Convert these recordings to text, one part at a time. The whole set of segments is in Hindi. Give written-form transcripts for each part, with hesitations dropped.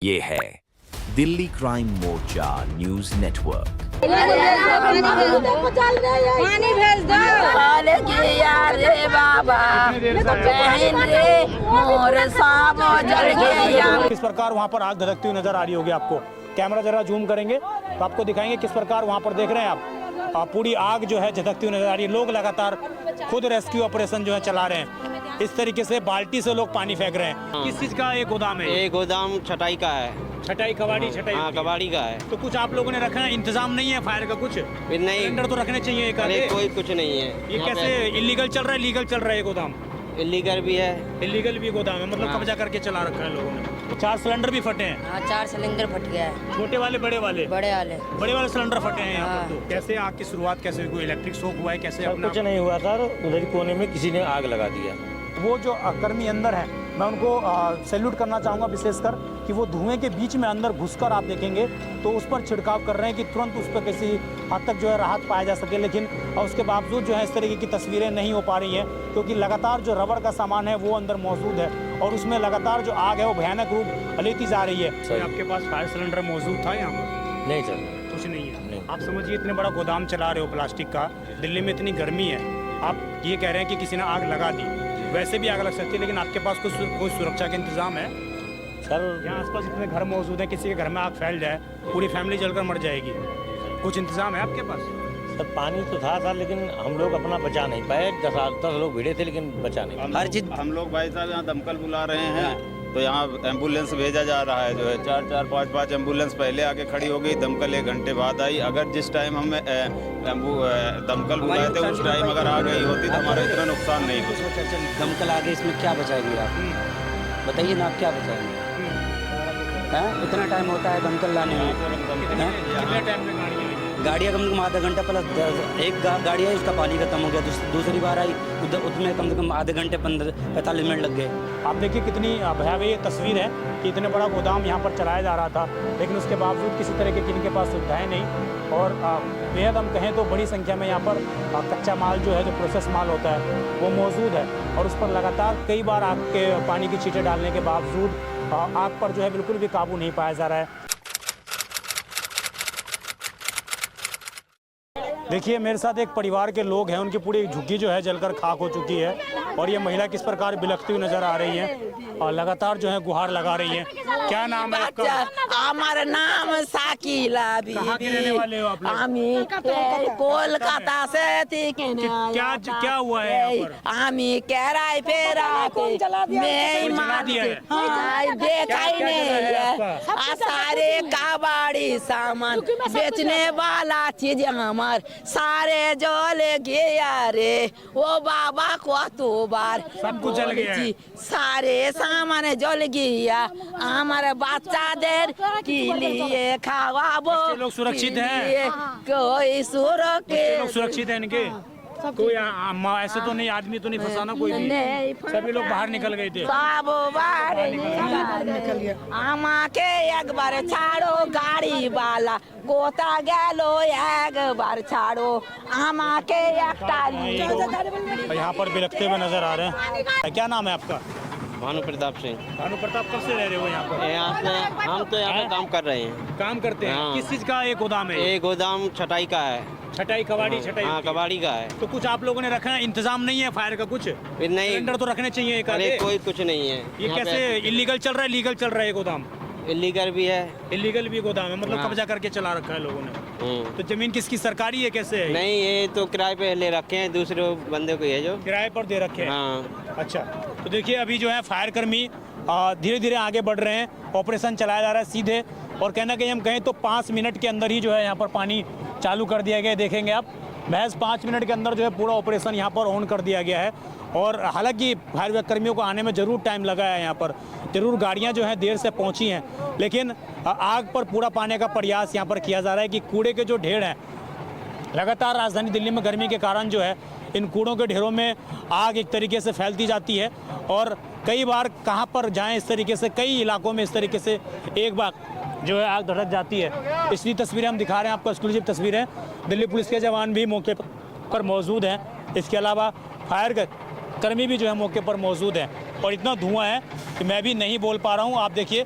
ये है दिल्ली क्राइम मोर्चा न्यूज नेटवर्क। पानी भेज दो यार रे बाबा किस प्रकार वहाँ पर आग धधकती हुई नजर आ रही होगी आपको। कैमरा जरा जूम करेंगे तो आपको दिखाएंगे किस प्रकार वहाँ पर देख रहे हैं आप पूरी आग जो है झटकती हुई नजर आ रही है। लोग लगातार खुद रेस्क्यू ऑपरेशन जो है चला रहे हैं। इस तरीके से बाल्टी से लोग पानी फेंक रहे हैं। किस चीज का ये गोदाम है? ये गोदाम छटाई का है। छटाई कबाड़ी छटाई? हाँ, कबाड़ी का है। तो कुछ आप लोगों ने रखा है, इंतजाम नहीं है फायर का कुछ? नहीं, सिलेंडर तो रखने चाहिए। अरे कोई कुछ नहीं है। ये कैसे इलीगल चल रहा है? लीगल चल रहा है ये गोदाम? इलीगल भी है, इलीगल भी गोदाम है, मतलब कब्जा करके चला रखा है लोगों ने। 4 सिलेंडर भी फटे हैं। हाँ, 4 सिलेंडर फट गया है। छोटे वाले बड़े वाले? बड़े वाले सिलेंडर फटे हैं यहाँ पर। तो कैसे आग की शुरुआत कैसे हुई? कोई इलेक्ट्रिक शॉक हुआ है कैसे? कुछ नहीं हुआ सर, उधर कोने में किसी ने आग लगा दिया। वो जो कर्मी अंदर हैं, मैं उनको सैल्यूट करना चाहूँगा विशेषकर कि वो धुएं के बीच में अंदर घुसकर आप देखेंगे तो उस पर छिड़काव कर रहे हैं कि तुरंत उस पर किसी हद तक जो है राहत पाया जा सके। लेकिन उसके बावजूद जो है इस तरीके की तस्वीरें नहीं हो पा रही हैं क्योंकि लगातार जो रबड़ का सामान है वो अंदर मौजूद है और उसमें लगातार जो आग है वो भयानक रूप लेती जा रही है। तो आपके पास फायर सिलेंडर मौजूद था यहाँ पर? नहीं सर, कुछ नहीं है। नहीं। आप समझिए इतने बड़ा गोदाम चला रहे हो प्लास्टिक का, दिल्ली में इतनी गर्मी है, आप ये कह रहे हैं कि किसी ने आग लगा दी। वैसे भी आग लग सकती है लेकिन आपके पास कोई सुरक्षा का इंतजाम है? सर यहाँ आसपास इतने घर मौजूद हैं, किसी के घर में आग फैल जाए पूरी फैमिली जलकर मर जाएगी। कुछ इंतजाम है आपके पास? सर पानी तो था सर, लेकिन हम लोग अपना बचा नहीं पाए। 10 लोग भिड़े थे लेकिन बचा नहीं पाए। हर चीज हम लोग भाई साहब यहाँ दमकल बुला रहे हैं तो यहाँ एम्बुलेंस भेजा जा रहा है। जो है 4-4, 5-5 एम्बुलेंस पहले आके खड़ी हो गई, दमकल 1 घंटे बाद आई। अगर जिस टाइम हमें दमकल बुलाए थे उस टाइम अगर आ गई होती तो हमारा इतना नुकसान नहीं होता। दमकल आगे इसमें क्या बचाएगी आप? बताइए ना, आप क्या बचाएंगे? इतना टाइम होता है दमकल लाने में? कितने टाइम में गाड़ियाँ कम से कम आधा घंटा प्लस एक गाड़ी है, उसका पानी खत्म हो गया। दूसरी बार आई उसमें कम से कम आधे घंटे 45 मिनट लग गए। आप देखिए कितनी भयावह तस्वीर है कि इतने बड़ा गोदाम यहाँ पर चलाया जा रहा था लेकिन उसके बावजूद किसी तरह की इनके पास सुविधाएं नहीं और बेहद हम कहें तो बड़ी संख्या में यहाँ पर कच्चा माल जो है, जो प्रोसेस माल होता है वो मौजूद है और उस पर लगातार कई बार आग के पानी की छींटे डालने के बावजूद आग पर जो है बिल्कुल भी काबू नहीं पाया जा रहा है। देखिए मेरे साथ एक परिवार के लोग हैं, उनकी पूरी झुग्गी जो है जलकर खाक हो चुकी है और ये महिला किस प्रकार बिलखती हुई नजर आ रही है और लगातार जो है गुहार लगा रही है। क्या नाम है आपका? हमारा नाम साकिला बीबी। कहाँ के रहने वाले हो आप लोग? हमी कोलकाता से क्या हुआ है यहाँ पर? हमी केराई पे देखा ही नहीं। सारे कबाड़ी सामान बेचने वाला चीज हमार सारे जल गया रे। वो बाबा को तो बार सब कुछ जल गया है। सारे सामान जल गया। हमारे बच्चा देर के लिए खावा लोग सुरक्षित हैं? कोई सुरक्षित है इनके? कोई ऐसे तो नहीं, आदमी तो नहीं फंसा ना कोई भी? सभी लोग बाहर निकल गए थे? के एक बार छाड़ो गाड़ी वाला गोता गेलो, एक बार छाड़ो के एक यहाँ पर बिलखते हुए नजर आ रहे हैं। क्या नाम है आपका? भानु प्रताप सिंह। भानु प्रताप, कब से रह रहे हो यहाँ पर? यहाँ से हम तो यहाँ पे काम कर रहे हैं। काम करते हैं? हाँ। किस चीज का ये गोदाम है? ये गोदाम छटाई का है। छटाई कबाड़ी छटाई? हाँ, कबाड़ी का है। तो कुछ आप लोगों ने रखा है, इंतजाम नहीं है फायर का कुछ? नहीं, सिलेंडर तो रखने चाहिए। अरे कोई कुछ नहीं है। ये कैसे इलीगल चल रहा है? लीगल चल रहा है ये गोदाम? इलीगल भी है, इलीगल भी गोदाम है, मतलब हाँ। कब्जा करके चला रखा है लोगों ने। तो जमीन किसकी? सरकारी है कैसे है? नहीं, ये तो किराए पे ले रखे हैं, दूसरे बंदे को है जो किराए पर दे रखे हैं। हाँ। अच्छा, तो देखिए अभी जो है फायर कर्मी धीरे धीरे आगे बढ़ रहे हैं, ऑपरेशन चलाया जा रहा है सीधे और कहना कहीं हम कहें तो 5 मिनट के अंदर ही जो है यहाँ पर पानी चालू कर दिया गया है। देखेंगे आप, महज 5 मिनट के अंदर जो है पूरा ऑपरेशन यहाँ पर ऑन कर दिया गया है और हालांकि फायर कर्मियों को आने में ज़रूर टाइम लगा है, यहाँ पर ज़रूर गाड़ियाँ जो हैं देर से पहुँची हैं लेकिन आग पर पूरा पाने का प्रयास यहाँ पर किया जा रहा है कि कूड़े के जो ढेर हैं, लगातार राजधानी दिल्ली में गर्मी के कारण जो है इन कूड़ों के ढेरों में आग एक तरीके से फैलती जाती है और कई बार कहाँ पर जाएं इस तरीके से कई इलाकों में इस तरीके से एक बार जो है आग धड़क जाती है। इसलिए तस्वीरें हम दिखा रहे हैं आपको, एक्सक्लूसिव तस्वीरें। दिल्ली पुलिस के जवान भी मौके पर मौजूद हैं, इसके अलावा फायर कर्मी भी जो है मौके पर मौजूद हैं और इतना धुआं है कि मैं भी नहीं बोल पा रहा हूँ। आप देखिए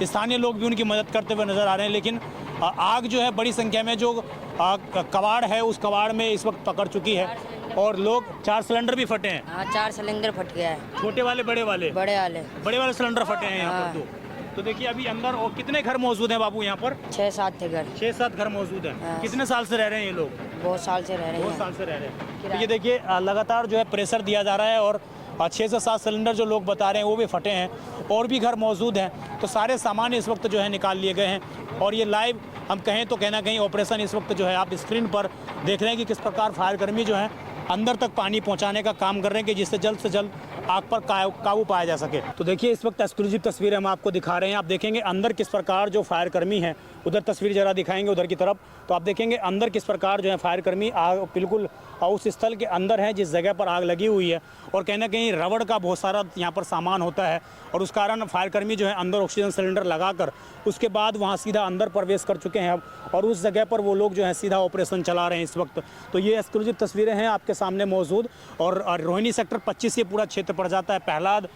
स्थानीय लोग भी उनकी मदद करते हुए नज़र आ रहे हैं। लेकिन आग जो है बड़ी संख्या में जो कबाड़ है उस कबाड़ में इस वक्त पकड़ चुकी है और लोग 4 सिलेंडर भी फटे हैं। हाँ 4 सिलेंडर फट गया है। छोटे वाले बड़े वाले बड़े वाले सिलेंडर फटे हैं यहाँ पर। तो देखिए अभी अंदर और कितने घर मौजूद हैं बाबू यहाँ पर? 6-7 थे घर। 6-7 घर मौजूद हैं। कितने साल से रह रहे हैं ये लोग? बहुत साल से रह रहे बहुत हैं। साल से रह रहे हैं। तो ये देखिए लगातार जो है प्रेशर दिया जा रहा है और 6 से 7 सिलेंडर जो लोग बता रहे हैं वो भी फटे हैं और भी घर मौजूद हैं। तो सारे सामान इस वक्त जो है निकाल लिए गए हैं और ये लाइव हम कहें तो कहीं ना कहीं ऑपरेशन इस वक्त जो है आप स्क्रीन पर देख रहे हैं कि किस प्रकार फायरकर्मी जो है अंदर तक पानी पहुंचाने का काम कर रहे हैं कि जिससे जल्द से जल्द आग पर काबू पाया जा सके। तो देखिए इस वक्त एक्सक्लूसिव तस्वीरें हम आपको दिखा रहे हैं। आप देखेंगे अंदर किस प्रकार जो फायरकर्मी हैं, उधर तस्वीर जरा दिखाएंगे उधर की तरफ, तो आप देखेंगे अंदर किस प्रकार जो है फायरकर्मी आग बिल्कुल उस स्थल के अंदर है जिस जगह पर आग लगी हुई है और कहीं ना कहीं रबड़ का बहुत सारा यहाँ पर सामान होता है और उस कारण फायरकर्मी जो है अंदर ऑक्सीजन सिलेंडर लगाकर उसके बाद वहाँ सीधा अंदर प्रवेश कर चुके हैं अब और उस जगह पर वो लोग जो है सीधा ऑपरेशन चला रहे हैं इस वक्त। तो ये एक्सक्लूसिव तस्वीरें हैं आपके सामने मौजूद और रोहिणी सेक्टर 25 ये पूरा क्षेत्र पड़ जाता है, प्रहलाद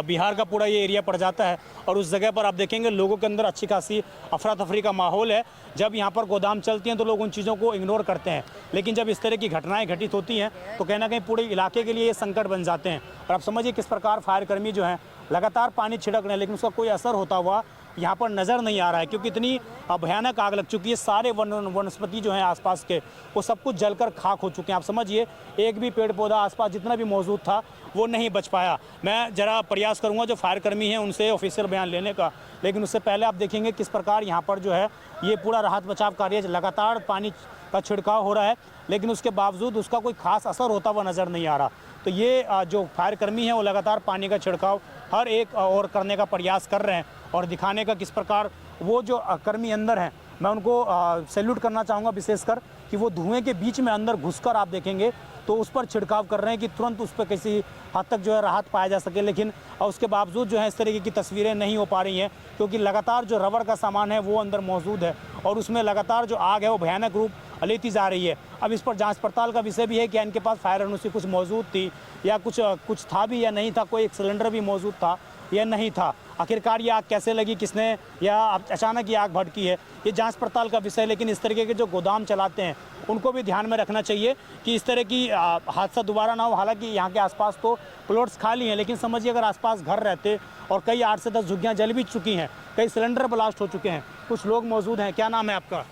बिहार का पूरा ये एरिया पड़ जाता है और उस जगह पर आप देखेंगे लोगों के अंदर अच्छी खासी अफरा तफरी का माहौल है। जब यहाँ पर गोदाम चलती हैं तो लोग उन चीज़ों को इग्नोर करते हैं, लेकिन जब इस तरह की घटनाएं घटित होती हैं तो कहीं ना कहीं पूरे इलाके के लिए ये संकट बन जाते हैं। और आप समझिए किस प्रकार फायरकर्मी जो हैं लगातार पानी छिड़क रहे हैं लेकिन उसका कोई असर होता हुआ यहाँ पर नज़र नहीं आ रहा है क्योंकि इतनी भयानक आग लग चुकी है। सारे वनस्पति जो हैं आसपास के वो सब कुछ जलकर खाक हो चुके हैं। आप समझिए एक भी पेड़ पौधा आसपास जितना भी मौजूद था वो नहीं बच पाया। मैं ज़रा प्रयास करूँगा जो फायरकर्मी हैं उनसे ऑफिशियल बयान लेने का, लेकिन उससे पहले आप देखेंगे किस प्रकार यहाँ पर जो है ये पूरा राहत बचाव कार्य लगातार पानी का छिड़काव हो रहा है लेकिन उसके बावजूद उसका कोई खास असर होता हुआ नज़र नहीं आ रहा। तो ये जो फायरकर्मी हैं वो लगातार पानी का छिड़काव हर एक और करने का प्रयास कर रहे हैं और दिखाने का किस प्रकार वो जो कर्मी अंदर हैं मैं उनको सैल्यूट करना चाहूँगा विशेषकर कि वो धुएं के बीच में अंदर घुसकर आप देखेंगे तो उस पर छिड़काव कर रहे हैं कि तुरंत उस पर किसी हद तक जो है राहत पाया जा सके। लेकिन उसके बावजूद जो है इस तरीके की तस्वीरें नहीं हो पा रही हैं क्योंकि लगातार जो रबड़ का सामान है वो अंदर मौजूद है और उसमें लगातार जो आग है वो भयानक रूप लेती जा रही है। अब इस पर जांच पड़ताल का विषय भी है कि इनके पास फायर एनओसी कुछ मौजूद थी या कुछ था भी या नहीं था, कोई एक सिलेंडर भी मौजूद था या नहीं था, आखिरकार ये आग कैसे लगी, किसने या अचानक ये आग भड़की है, ये जांच पड़ताल का विषय। लेकिन इस तरीके के जो गोदाम चलाते हैं उनको भी ध्यान में रखना चाहिए कि इस तरह की हादसा दोबारा ना हो। हालांकि यहाँ के आसपास तो प्लॉट्स खाली हैं लेकिन समझिए अगर आसपास घर रहते और कई 8 से 10 झुग्गियाँ जल भी चुकी हैं, कई सिलेंडर ब्लास्ट हो चुके हैं, कुछ लोग मौजूद हैं। क्या नाम है आपका?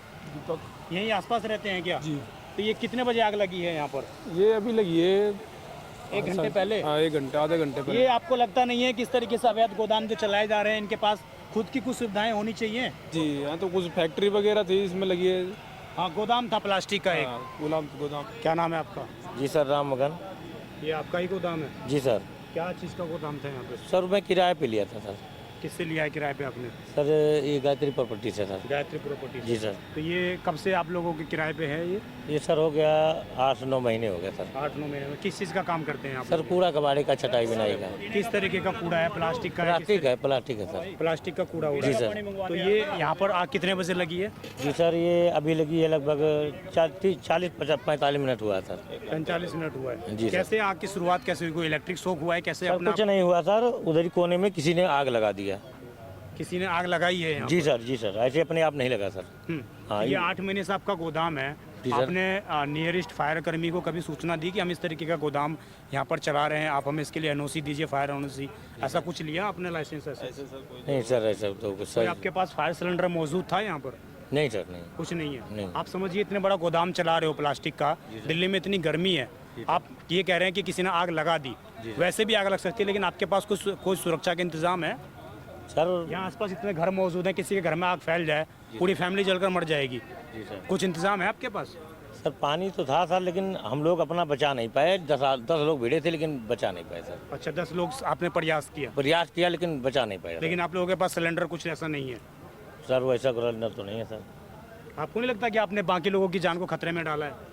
यहीं आसपास रहते हैं क्या? जी। तो ये कितने बजे आग लगी है यहाँ पर? ये अभी लगी है 1 घंटे पहले। हाँ 1 घंटे आधे घंटे पहले। ये आपको लगता नहीं है कि इस तरीके से अवैध गोदाम जो चलाए जा रहे हैं इनके पास खुद की कुछ सुविधाएं होनी चाहिए? जी यहाँ तो कुछ फैक्ट्री वगैरह थी इसमें लगी है। हाँ गोदाम था प्लास्टिक का एक। गोदाम। क्या नाम है आपका? जी सर, राम मगन। ये आपका ही गोदाम है? जी सर। क्या चीज़ का गोदाम था यहाँ पे? सर मैं किराए पे लिया था सर। किससे लिया है किराए पे आपने? सर ये गायत्री प्रॉपर्टी से सर। गायत्री प्रॉपर्टी। जी सर। तो ये कब से आप लोगों के किराए पे है ये सर हो गया 8-9 महीने हो गए सर। 8-9 महीने में। किस चीज़ का काम करते हैं आप? सर कूड़ा कबाड़े का, छटाई बिनाई का। किस तरीके का कूड़ा है? प्लास्टिक का? प्लास्टिक है, प्लास्टिक है सर। प्लास्टिक का कूड़ा जी सर। तो ये यहाँ पर आग कितने बजे लगी है? जी सर ये अभी लगी है लगभग 40-45 मिनट हुआ सर। 45 मिनट हुआ है। जी सर। कैसे आग की शुरुआत कैसे हुई? कोई इलेक्ट्रिक शॉक हुआ है कैसे? सर अपना कुछ नहीं हुआ सर, उधर ही कोने में किसी ने आग लगा दिया। किसी ने आग लगाई है यहाँ जी पर? सर, जी सर, ऐसे अपने आप नहीं लगा सर। हाँ ये 8 महीने से आपका गोदाम है। आपने नियरेस्ट फायर कर्मी को कभी सूचना दी कि हम इस तरीके का गोदाम यहाँ पर चला रहे हैं, आप हमें इसके लिए एनओसी दीजिए, फायर एनओसी, ऐसा कुछ लिया आपने लाइसेंस? नहीं सर ऐसा तो कुछ सर। आपके पास फायर सिलेंडर मौजूद था यहाँ पर? नहीं सर, नहीं कुछ नहीं है। नहीं। आप समझिए इतने बड़ा गोदाम चला रहे हो प्लास्टिक का, दिल्ली में इतनी गर्मी है, आप ये कह रहे हैं कि किसी ने आग लगा दी, वैसे भी आग लग सकती है, लेकिन आपके पास कोई सुरक्षा का इंतजाम है? सर यहाँ आसपास इतने घर मौजूद हैं, किसी के घर में आग फैल जाए पूरी फैमिली जलकर मर जाएगी। जी सर। कुछ इंतजाम है आपके पास? सर पानी तो था सर लेकिन हम लोग अपना बचा नहीं पाए। 10 लोग भिड़े थे लेकिन बचा नहीं पाए सर। अच्छा 10 लोग आपने प्रयास किया लेकिन बचा नहीं पाए। लेकिन आप लोगों के पास सिलेंडर कुछ ऐसा नहीं है? सर वैसा सिलेंडर तो नहीं है सर। आपको नहीं लगता कि आपने बाकी लोगों की जान को खतरे में डाला है?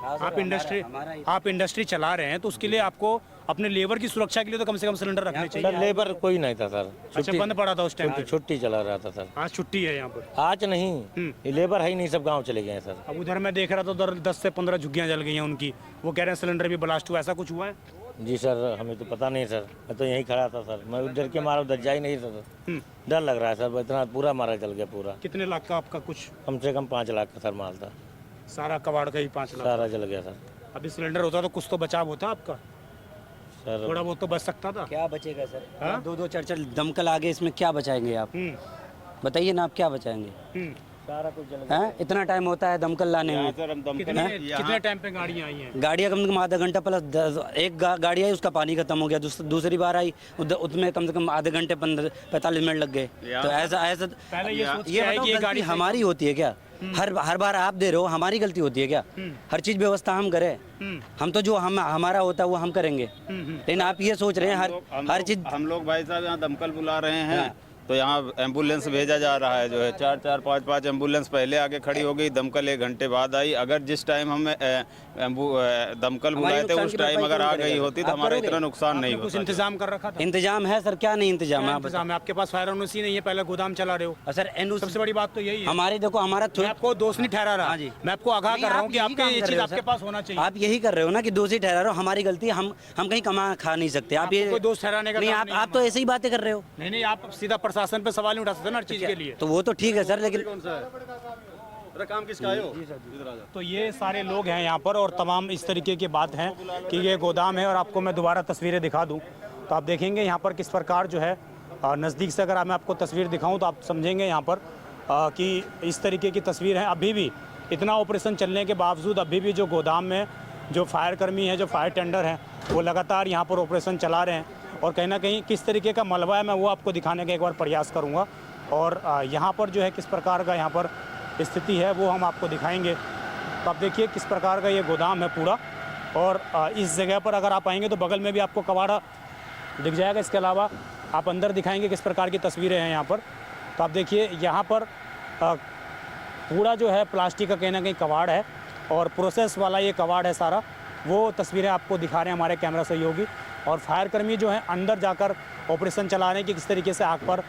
आप इंडस्ट्री चला रहे हैं तो उसके लिए आपको अपने लेबर की सुरक्षा के लिए तो कम से कम सिलेंडर रखने चाहिए। सर लेबर कोई नहीं था सर। अच्छा बंद पड़ा था उस टाइम पे? छुट्टी चला रहा था सर। आज छुट्टी है यहाँ पर? आज नहीं, ये लेबर है ही नहीं, सब गांव चले गए हैं सर। अब उधर मैं देख रहा था उधर 10 से 15 झुग्गियाँ जल गई हैं उनकी, वो कह रहे हैं सिलेंडर भी ब्लास्ट हुआ, ऐसा कुछ हुआ है? जी सर, हमें तो पता नहीं सर, मैं तो यहीं खड़ा था सर, मैं डर के मारा उधर जा ही नहीं सर, डर लग रहा है सर, इतना पूरा मारा चल गया पूरा। कितने लाख का आपका कुछ? कम से कम 5 लाख का सर माल था, सारा कबाड़ का ही 5 लाख? सारा जल गया सर। अभी सिलेंडर होता तो कुछ तो बचाव होता आपका, सर थोड़ा बहुत तो बच सकता था। क्या बचेगा सर? हाँ? 2-2 4-4 दमकल आगे, इसमें क्या बचाएंगे आप? बताइए ना, आप क्या बचाएंगे? सारा कुछ जल हैं? इतना टाइम होता है दमकल लाने में? सर हम दमकल कितने टाइम पे गाड़ियाँ आई हैं? गाड़ियाँ कम से कम आधा घंटा प्लस, एक गाड़ी आई उसका पानी खत्म हो गया, दूसरी बार आई उसमें कम से कम आधे घंटे 45 मिनट लग गए। तो ऐसा पहले ये सोच के ये आए बताओ, कि ये गलती गाड़ी हमारी होती है क्या? हर बार आप दे रहे हो, हमारी गलती होती है क्या? हर चीज व्यवस्था हम करें, हम तो जो हमारा होता है वो हम करेंगे, लेकिन आप ये सोच रहे हैं हर चीज। हम लोग भाई साहब यहाँ दमकल बुला रहे हैं, तो यहाँ एम्बुलेंस भेजा जा रहा है जो है, 4-4 5-5 एम्बुलेंस पहले आके खड़ी हो गई, दमकल 1 घंटे बाद आई। अगर जिस टाइम हमें दमकल बुलाए थे उस टाइम अगर आ गई होती तो हमारा इतना नुकसान नहीं कुछ होता। इंतजाम कर रखा था? इंतजाम है सर, क्या नहीं इंतजाम है? आप इंतजाम है आपके पास? फायर एनओसी नहीं है, पहले गोदाम चला रहे हो। सर सबसे बड़ी बात तो यही है। हमारे देखो, हमारा मैं आपको दोस्त नहीं ठहरा रहा, हाँ जी। मैं आपको आगाह कर रहा हूँ कि यही आपके काम ये कर चीज रहे हो आपके सर। पास होना चाहिए। आप यही कर रहे हो ना कि दोषी ठहरा रहे हो, हमारी गलती, हम कहीं कमा खा नहीं सकते। आप ये कोई दोस्त ठहराने का नहीं, काम आप नहीं आप तो ऐसे ही बातें कर रहे हो। नहीं, आप सीधा प्रशासन पे सवाल नहीं उठा सकते ना हर चीज के लिए। तो वो तो ठीक है सर, लेकिन काम किसका है? तो ये सारे लोग हैं यहाँ पर और तमाम इस तरीके की बात है कि ये गोदाम है। और आपको मैं दोबारा तस्वीरें दिखा दूँ तो आप देखेंगे यहाँ पर किस प्रकार जो है नज़दीक से अगर मैं आपको तस्वीर दिखाऊँ तो आप समझेंगे यहाँ पर कि इस तरीके की तस्वीर है। अभी भी इतना ऑपरेशन चलने के बावजूद अभी भी जो गोदाम में जो फायर कर्मी है, जो फायर टेंडर हैं, वो लगातार यहाँ पर ऑपरेशन चला रहे हैं। और कहीं ना कहीं किस तरीके का मलबा है मैं वो आपको दिखाने का एक बार प्रयास करूँगा। और यहाँ पर जो है किस प्रकार का यहाँ पर स्थिति है वो हम आपको दिखाएंगे। तो आप देखिए किस प्रकार का ये गोदाम है पूरा। और इस जगह पर अगर आप आएंगे तो बगल में भी आपको कबाड़ा दिख जाएगा। इसके अलावा आप अंदर दिखाएंगे किस प्रकार की तस्वीरें हैं यहाँ पर। तो आप देखिए यहाँ पर पूरा जो है प्लास्टिक का कहीं ना कहीं कबाड़ है और प्रोसेस वाला ये कबाड़ है सारा। वो तस्वीरें आपको दिखा रहे हैं हमारे कैमरा सहयोगी। और फायर कर्मी जो हैं अंदर जाकर ऑपरेशन चला रहे हैं कि किस तरीके से आग पर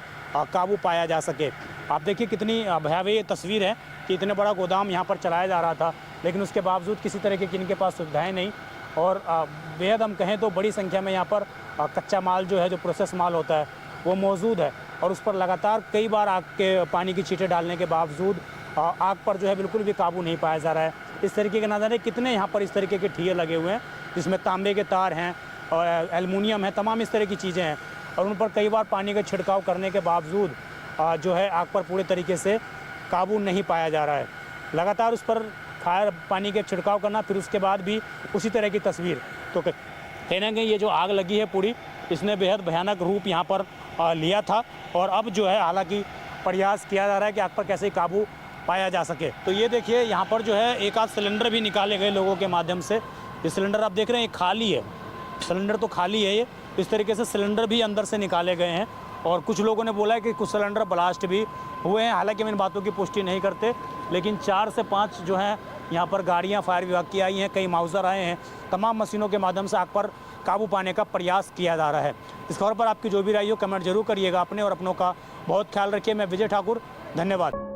काबू पाया जा सके। आप देखिए कितनी भयावह तस्वीर है कि इतने बड़ा गोदाम यहाँ पर चलाया जा रहा था, लेकिन उसके बावजूद किसी तरह की इनके पास सुविधाएं नहीं। और बेहद हम कहें तो बड़ी संख्या में यहाँ पर कच्चा माल जो है, जो प्रोसेस माल होता है, वो मौजूद है। और उस पर लगातार कई बार आग के पानी की छींटें डालने के बावजूद आग पर जो है बिल्कुल भी काबू नहीं पाया जा रहा है। इस तरीके के ना जाने कितने यहाँ पर इस तरीके के ठिये लगे हुए हैं जिसमें तांबे के तार हैं और एल्युमिनियम है, तमाम इस तरह की चीज़ें हैं। और उन पर कई बार पानी का छिड़काव करने के बावजूद जो है आग पर पूरे तरीके से काबू नहीं पाया जा रहा है। लगातार उस पर फायर पानी के छिड़काव करना, फिर उसके बाद भी उसी तरह की तस्वीर। तो कहीं ना कहीं ये जो आग लगी है पूरी, इसने बेहद भयानक रूप यहाँ पर लिया था। और अब जो है हालांकि प्रयास किया जा रहा है कि आग पर कैसे काबू पाया जा सके। तो ये देखिए यहाँ पर जो है एक आध सिलेंडर भी निकाले गए लोगों के माध्यम से। ये सिलेंडर आप देख रहे हैं ये खाली है, सिलेंडर तो खाली है। ये इस तरीके से सिलेंडर भी अंदर से निकाले गए हैं। और कुछ लोगों ने बोला है कि कुछ सिलेंडर ब्लास्ट भी हुए हैं। हालांकि हम इन बातों की पुष्टि नहीं करते, लेकिन 4 से 5 जो हैं यहाँ पर गाड़ियाँ फायर विभाग की आई हैं, कई माउजर आए हैं। तमाम मशीनों के माध्यम से आग पर काबू पाने का प्रयास किया जा रहा है। इस खबर पर आपकी जो भी राय हो कमेंट जरूर करिएगा अपने और अपनों का बहुत ख्याल रखिए। मैं विजय ठाकुर, धन्यवाद।